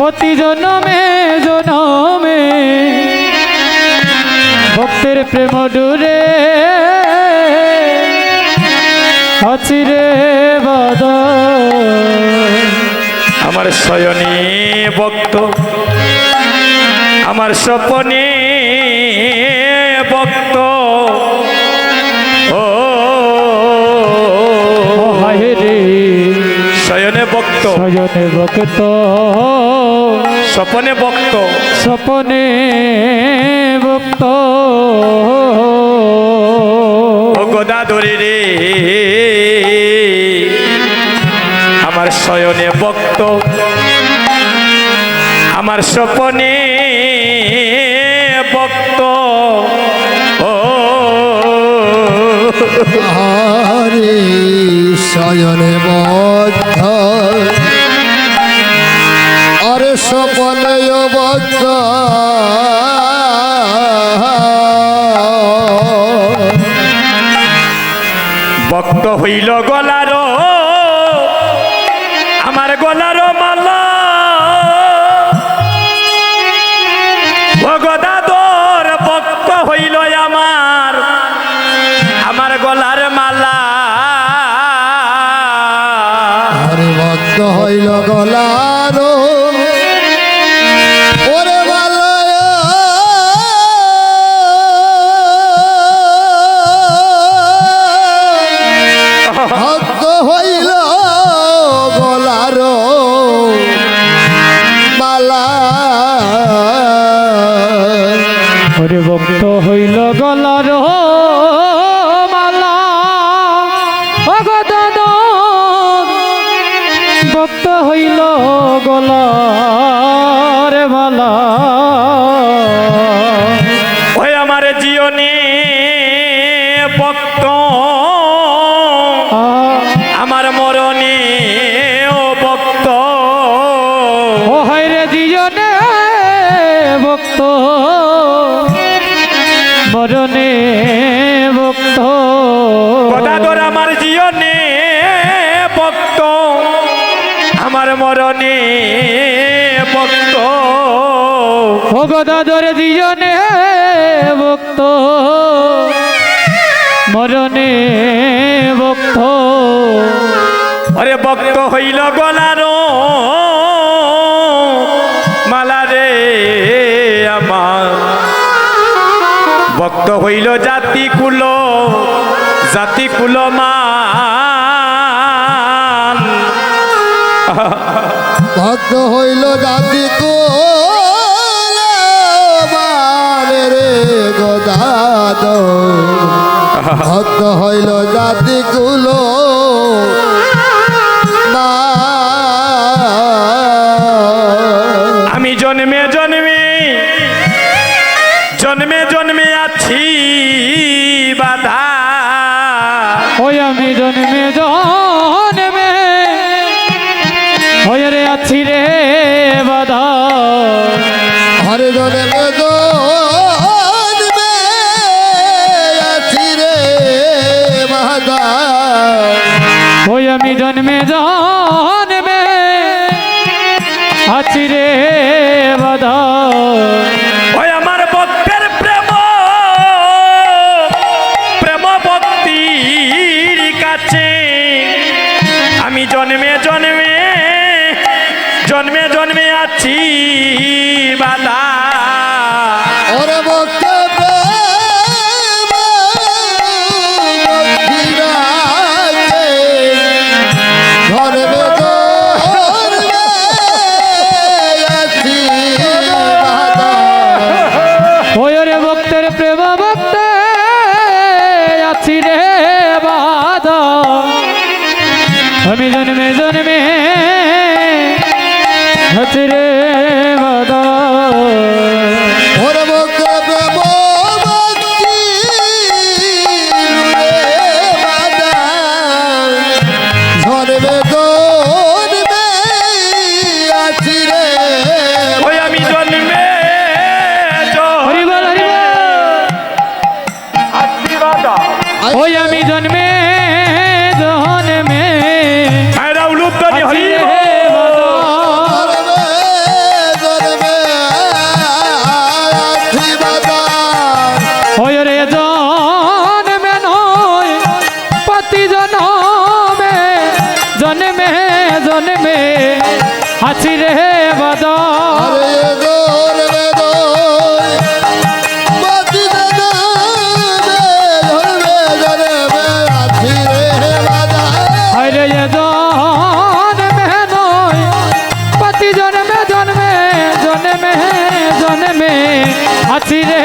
প্রতি জনমে জনমে ভক্তের প্রেম ডুরে আছি রে বাদা। আমার শয়নে ভক্ত, আমার স্বপনে ভক্ত, ও হায় রে শয়নে ভক্ত, শয়নে ভক্ত, স্বপনে ভক্ত, স্বপনে ভক্ত, ও গদাধরী রে আমার শয়নে ভক্ত, আমার স্বপনে ভক্ত, ও হরে শয়নে বদ্ধ আরে স্বপনে বদ্ধ ভক্ত হইল গলার আমার গলার মালা, ভগদাদর ভক্ত হইল আমার আমার গলার মালা। হরে ভক্ত হইল গলার ওরে মালায় ভক্ত হইল গলার মালা। হরে ভক্ত হইল গলার মালা, ভগদাদ ভক্ত হইল গলার মালা। ওই আমার জীবনে ভক্ত, আমার মরণে ও ভক্ত, ও হায় রে জীবনে ভক্ত, মরণে ভক্ত। গদাধর আমার জীবনে ভক্ত, আমার মরণে ভক্ত, ও গদাধর জীবনে ভক্ত, মরণে ভক্ত। আরে ভক্ত হইল গলার মালা রে আমার, ভক্ত হইল জাতি কুল, জাতি কুল মান। ভক্ত হইল জাতি কুলে রে গদাদ, ভক্ত হইল জাতি কুল আমি জন্মে জন্মে জন্মে জন্মে আছি বাধা, ওই আমি জন্মে জন্মে হয়ে রে আছি রে বাধা। হরে জন্মে জন্মে আছি রে বাধা। ওই আমি জন্মে জন্মে আছি রে বাধা। ওই আমার ভক্তের প্রেম প্রেম ভক্তির কাছে আমি জন্মে জন্মে জন্মে জন্মে আছি বাধা। ওরে ভক্ত প্রেম ভক্তিরাজে ধর্মে ধর্মে আছি বাধা। ওই রে ভক্তের প্রেম ভক্তে আছি রে বাধা। আমি জন্মে জন্মে আছি রে বাধা। ওরে ভক্ত প্রেম ভক্তি বাধা। ধর্মে ধর্মে আছি রে ওই আমি জন্মে হরিবল হরিবল। আছি বাধা। ওই আমি জন্মে জন্মে রাউলুদ্দারি আছি হরি রে বাধা। আছি রে বাদা আরে গোর বেদন বাতি দাদা ধরবে ধরবে আছি রে বাদা হরে জন্মে নয় প্রতি জন্মে জন্মে জন্মে জন্মে আছি রে